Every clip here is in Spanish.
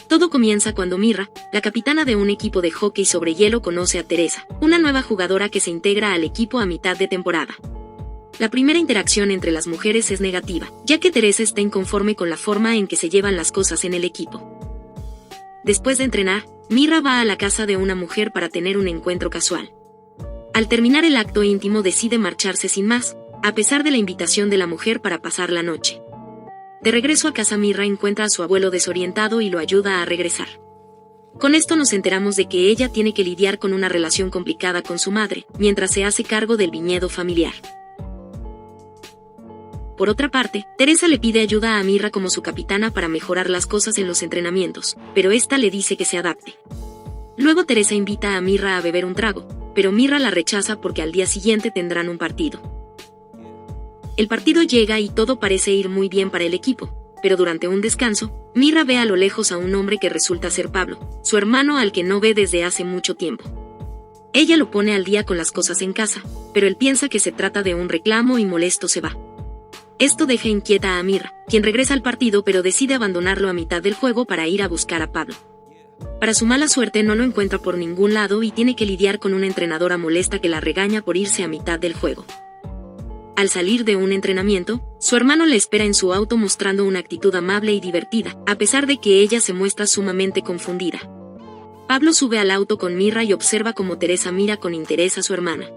Todo comienza cuando Mira, la capitana de un equipo de hockey sobre hielo, conoce a Teresa, una nueva jugadora que se integra al equipo a mitad de temporada. La primera interacción entre las mujeres es negativa, ya que Teresa está inconforme con la forma en que se llevan las cosas en el equipo. Después de entrenar, Mira va a la casa de una mujer para tener un encuentro casual. Al terminar el acto íntimo decide marcharse sin más, a pesar de la invitación de la mujer para pasar la noche. De regreso a casa, Mira encuentra a su abuelo desorientado y lo ayuda a regresar. Con esto nos enteramos de que ella tiene que lidiar con una relación complicada con su madre, mientras se hace cargo del viñedo familiar. Por otra parte, Teresa le pide ayuda a Mira como su capitana para mejorar las cosas en los entrenamientos, pero esta le dice que se adapte. Luego Teresa invita a Mira a beber un trago, pero Mira la rechaza porque al día siguiente tendrán un partido. El partido llega y todo parece ir muy bien para el equipo, pero durante un descanso, Mira ve a lo lejos a un hombre que resulta ser Pablo, su hermano al que no ve desde hace mucho tiempo. Ella lo pone al día con las cosas en casa, pero él piensa que se trata de un reclamo y molesto se va. Esto deja inquieta a Mira, quien regresa al partido pero decide abandonarlo a mitad del juego para ir a buscar a Pablo. Para su mala suerte no lo encuentra por ningún lado y tiene que lidiar con una entrenadora molesta que la regaña por irse a mitad del juego. Al salir de un entrenamiento, su hermano le espera en su auto mostrando una actitud amable y divertida, a pesar de que ella se muestra sumamente confundida. Pablo sube al auto con Mira y observa cómo Teresa mira con interés a su hermana.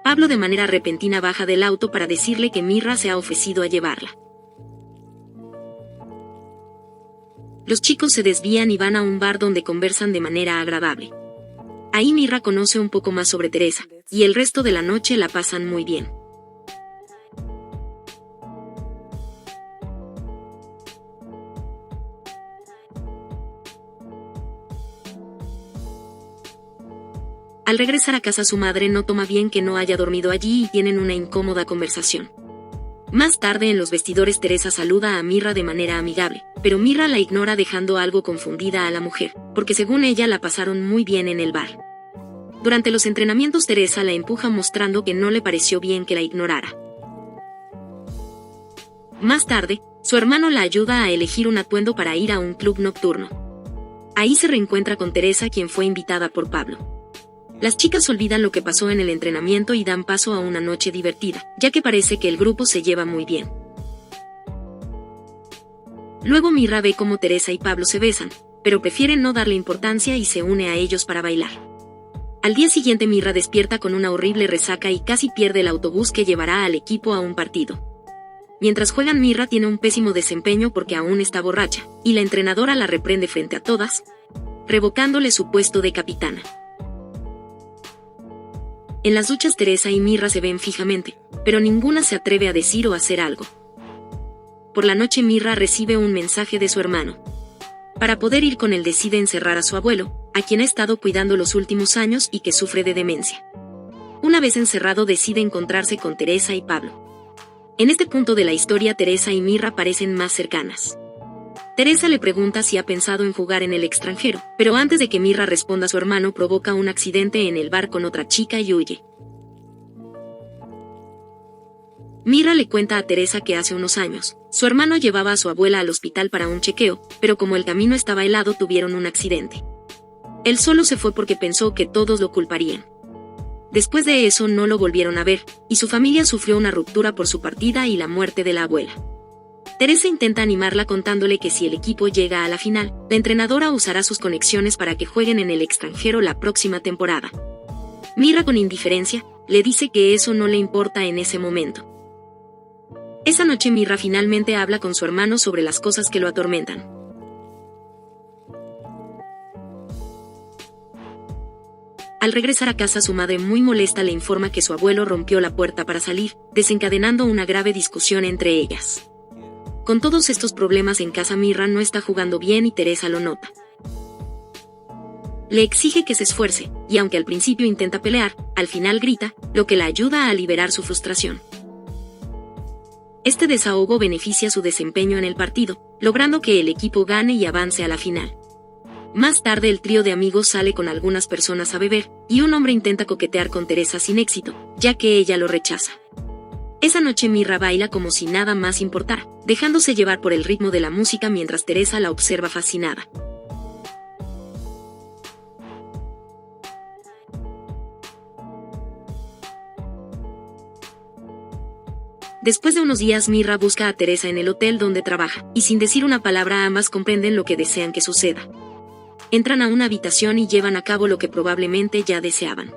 Pablo de manera repentina baja del auto para decirle que Mira se ha ofrecido a llevarla. Los chicos se desvían y van a un bar donde conversan de manera agradable. Ahí Mira conoce un poco más sobre Teresa, y el resto de la noche la pasan muy bien. Al regresar a casa, su madre no toma bien que no haya dormido allí y tienen una incómoda conversación. Más tarde en los vestidores, Teresa saluda a Mira de manera amigable, pero Mira la ignora dejando algo confundida a la mujer, porque según ella la pasaron muy bien en el bar. Durante los entrenamientos Teresa la empuja mostrando que no le pareció bien que la ignorara. Más tarde, su hermano la ayuda a elegir un atuendo para ir a un club nocturno. Ahí se reencuentra con Teresa, quien fue invitada por Pablo. Las chicas olvidan lo que pasó en el entrenamiento y dan paso a una noche divertida, ya que parece que el grupo se lleva muy bien. Luego Mira ve cómo Teresa y Pablo se besan, pero prefiere no darle importancia y se une a ellos para bailar. Al día siguiente Mira despierta con una horrible resaca y casi pierde el autobús que llevará al equipo a un partido. Mientras juegan, Mira tiene un pésimo desempeño porque aún está borracha, y la entrenadora la reprende frente a todas, revocándole su puesto de capitana. En las duchas Teresa y Mira se ven fijamente, pero ninguna se atreve a decir o hacer algo. Por la noche Mira recibe un mensaje de su hermano. Para poder ir con él decide encerrar a su abuelo, a quien ha estado cuidando los últimos años y que sufre de demencia. Una vez encerrado decide encontrarse con Teresa y Pablo. En este punto de la historia Teresa y Mira parecen más cercanas. Teresa le pregunta si ha pensado en jugar en el extranjero, pero antes de que Mira responda, su hermano provoca un accidente en el bar con otra chica y huye. Mira le cuenta a Teresa que hace unos años, su hermano llevaba a su abuela al hospital para un chequeo, pero como el camino estaba helado tuvieron un accidente. Él solo se fue porque pensó que todos lo culparían. Después de eso no lo volvieron a ver, y su familia sufrió una ruptura por su partida y la muerte de la abuela. Teresa intenta animarla contándole que si el equipo llega a la final, la entrenadora usará sus conexiones para que jueguen en el extranjero la próxima temporada. Mira con indiferencia, le dice que eso no le importa en ese momento. Esa noche Mira finalmente habla con su hermano sobre las cosas que lo atormentan. Al regresar a casa, su madre muy molesta le informa que su abuelo rompió la puerta para salir, desencadenando una grave discusión entre ellas. Con todos estos problemas en casa, Mira no está jugando bien y Teresa lo nota. Le exige que se esfuerce, y aunque al principio intenta pelear, al final grita, lo que la ayuda a liberar su frustración. Este desahogo beneficia su desempeño en el partido, logrando que el equipo gane y avance a la final. Más tarde el trío de amigos sale con algunas personas a beber, y un hombre intenta coquetear con Teresa sin éxito, ya que ella lo rechaza. Esa noche Mirra baila como si nada más importara, dejándose llevar por el ritmo de la música mientras Teresa la observa fascinada. Después de unos días Mirra busca a Teresa en el hotel donde trabaja, y sin decir una palabra ambas comprenden lo que desean que suceda. Entran a una habitación y llevan a cabo lo que probablemente ya deseaban.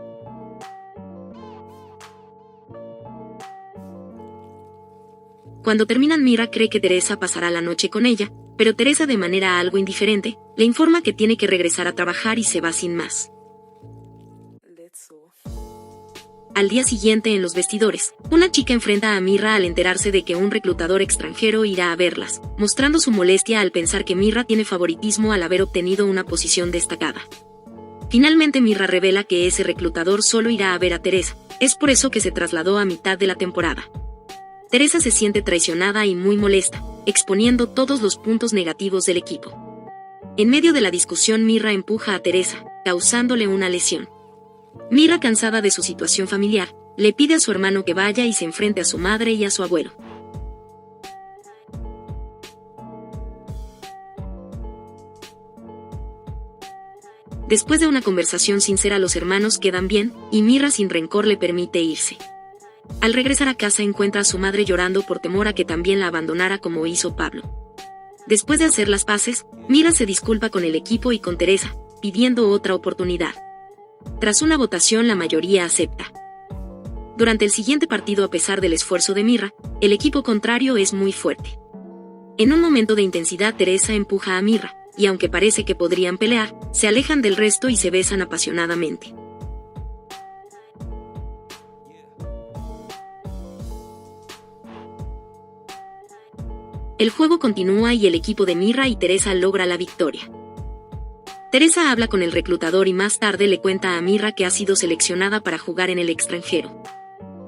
Cuando terminan Mirra cree que Teresa pasará la noche con ella, pero Teresa de manera algo indiferente, le informa que tiene que regresar a trabajar y se va sin más. Al día siguiente en los vestidores, una chica enfrenta a Mirra al enterarse de que un reclutador extranjero irá a verlas, mostrando su molestia al pensar que Mirra tiene favoritismo al haber obtenido una posición destacada. Finalmente Mirra revela que ese reclutador solo irá a ver a Teresa, es por eso que se trasladó a mitad de la temporada. Teresa se siente traicionada y muy molesta, exponiendo todos los puntos negativos del equipo. En medio de la discusión Mirra empuja a Teresa, causándole una lesión. Mirra, cansada de su situación familiar, le pide a su hermano que vaya y se enfrente a su madre y a su abuelo. Después de una conversación sincera los hermanos quedan bien, y Mirra sin rencor le permite irse. Al regresar a casa encuentra a su madre llorando por temor a que también la abandonara como hizo Pablo. Después de hacer las paces, Mirra se disculpa con el equipo y con Teresa, pidiendo otra oportunidad. Tras una votación la mayoría acepta. Durante el siguiente partido, a pesar del esfuerzo de Mirra, el equipo contrario es muy fuerte. En un momento de intensidad Teresa empuja a Mirra, y aunque parece que podrían pelear, se alejan del resto y se besan apasionadamente. El juego continúa y el equipo de Mirra y Teresa logra la victoria. Teresa habla con el reclutador y más tarde le cuenta a Mirra que ha sido seleccionada para jugar en el extranjero.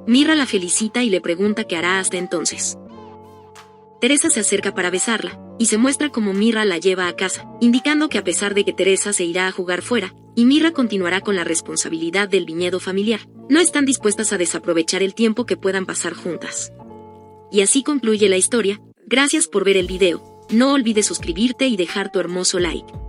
Mirra la felicita y le pregunta qué hará hasta entonces. Teresa se acerca para besarla, y se muestra como Mirra la lleva a casa, indicando que a pesar de que Teresa se irá a jugar fuera, y Mirra continuará con la responsabilidad del viñedo familiar, no están dispuestas a desaprovechar el tiempo que puedan pasar juntas. Y así concluye la historia. Gracias por ver el video, no olvides suscribirte y dejar tu hermoso like.